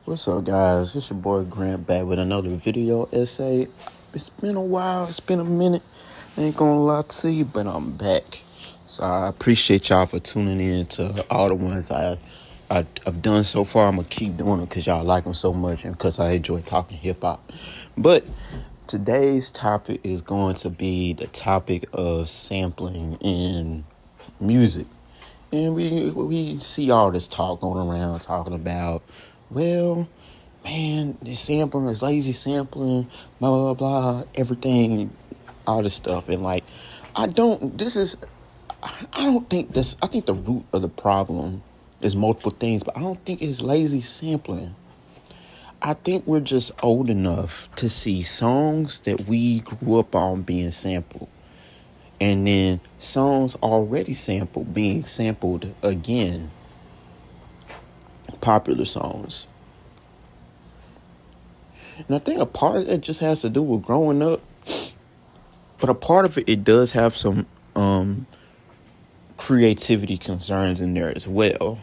What's up, guys? It's your boy Grant back with another video essay. It's been a while. It's been a minute. I ain't gonna lie to you, but I'm back. So I appreciate y'all for tuning in to all the ones I've done so far. I'm gonna keep doing it because y'all like them so much and because I enjoy talking hip hop. But today's topic is going to be the topic of sampling in music. And we see all this talk going around talking about, well, man, this sampling is lazy sampling, blah, blah, blah, everything, all this stuff. And I don't think I think the root of the problem is multiple things, but I don't think it's lazy sampling. I think we're just old enough to see songs that we grew up on being sampled. And then songs already sampled being sampled again. Popular songs. And I think a part of that just has to do with growing up. But a part of it does have some creativity concerns in there as well.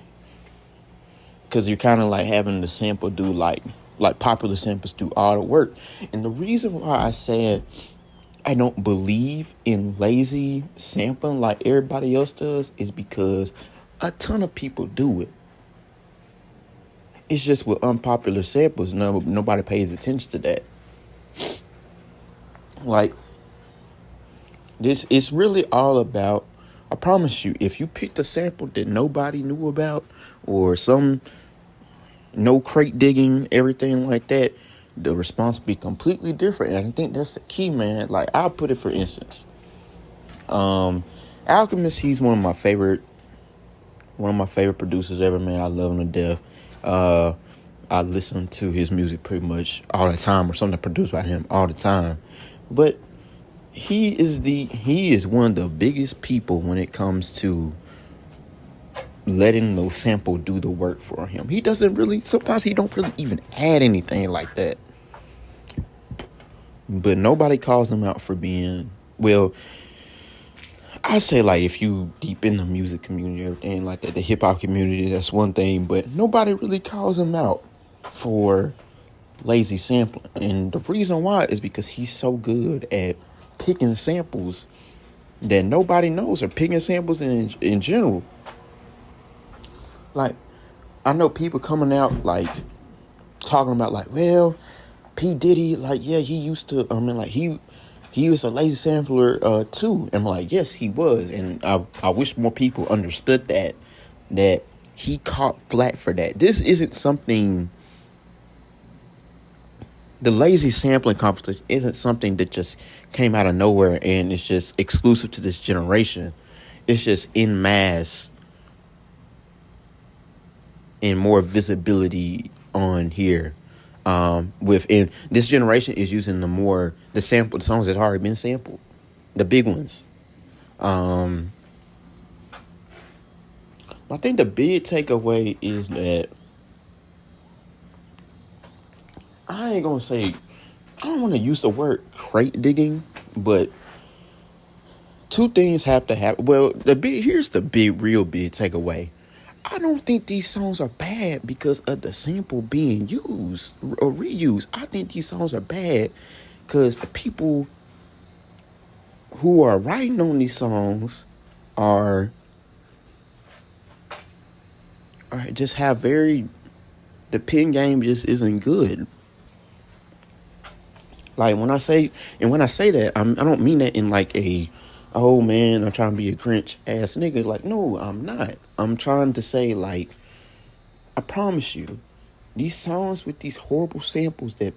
Because you're kind of like having the sample do like popular samples do all the work. And the reason why I said I don't believe in lazy sampling like everybody else does is because a ton of people do it. It's just with unpopular samples, nobody pays attention to that. This is really all about, I promise you, if you picked a sample that nobody knew about or some no crate digging, everything like that, the response will be completely different. And I think that's the key, man. I'll put it for instance. Alchemist, he's one of my favorite producers ever, man. I love him to death. I listen to his music pretty much all the time, or something produced by him all the time. But he is one of the biggest people when it comes to letting the sample do the work for him. Sometimes he don't really even add anything like that. But nobody calls him out for being, well, I say if you deep in the music community, everything like that, the hip hop community, that's one thing, but nobody really calls him out for lazy sampling. And the reason why is because he's so good at picking samples that nobody knows, or picking samples in general. I know people coming out talking about well, P. Diddy, he used to, he was a lazy sampler too. And yes, he was. And I wish more people understood that he caught flack for that. This isn't something, the lazy sampling competition isn't something that just came out of nowhere and it's just exclusive to this generation. It's just en masse and more visibility on here. Within this generation is using the sampled songs that have already been sampled, the big ones. I think the big takeaway is that I don't want to use the word crate digging, but two things have to happen. Well, here's the real big takeaway. I don't think these songs are bad because of the sample being used or reused. I think these songs are bad because the people who are writing on these songs are just have the pen game just isn't good. When I say that, I don't mean that in oh man, I'm trying to be a Grinch ass nigga. No, I'm not. I'm trying to say I promise you, these songs with these horrible samples that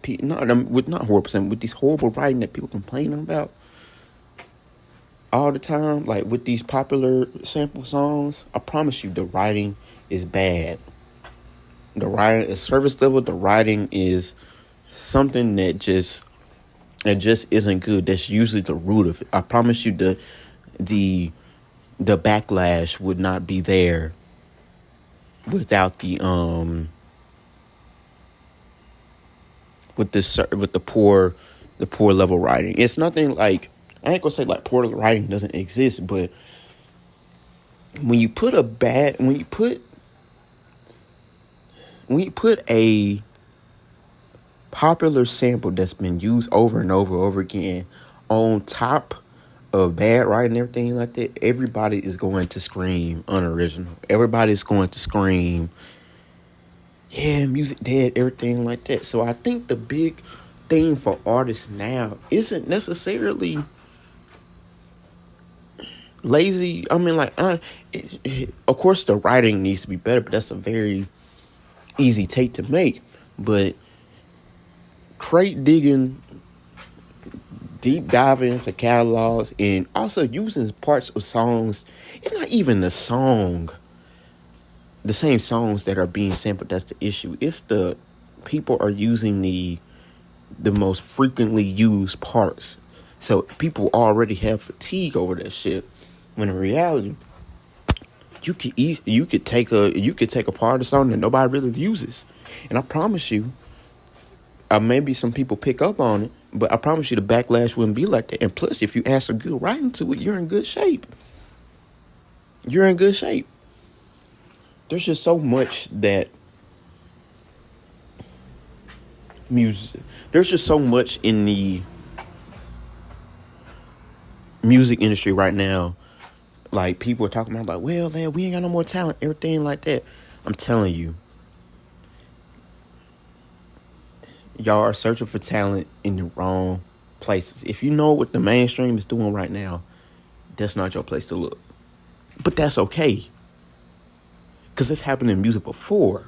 with these horrible writing that people complaining about all the time, with these popular sample songs, I promise you the writing is bad. The writing is surface level. The writing is something that just isn't good. That's usually the root of it. I promise you the backlash would not be there without the with the poor level writing. It's nothing I ain't gonna say poor writing doesn't exist, but when you put a popular sample that's been used over and over again on top of bad writing and everything like that, everybody is going to scream unoriginal. Everybody's going to scream, yeah, music dead, everything like that. So I think the big thing for artists now isn't necessarily lazy. I mean, like, of course the writing needs to be better, but that's a very easy take to make. But crate digging, deep diving into catalogs, and also using parts of songs. It's not even the same songs that are being sampled that's the issue. It's the people are using the most frequently used parts. So people already have fatigue over that shit. When in reality, you could take a part of the song that nobody really uses, and I promise you, maybe some people pick up on it, but I promise you the backlash wouldn't be like that. And plus, if you add some good writing to it, you're in good shape. You're in good shape. There's just so much that music. There's just so much in the music industry right now. Like, people are talking about, like, well, man, we ain't got no more talent, everything like that. I'm telling you, y'all are searching for talent in the wrong places. If you know what the mainstream is doing right now, that's not your place to look. But that's okay, because it's happened in music before.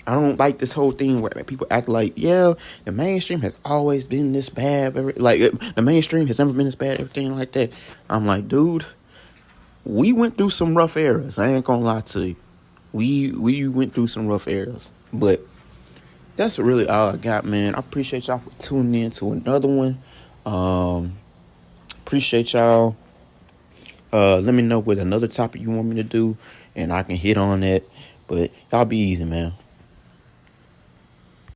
I don't like this whole thing where people act like, yeah, the mainstream has always been this bad. The mainstream has never been this bad, everything like that. I'm like, dude, we went through some rough eras. I ain't gonna lie to you. We went through some rough eras. But that's really all I got, man. I appreciate y'all for tuning in to another one. Appreciate y'all. Let me know what another topic you want me to do, and I can hit on that. But y'all be easy, man.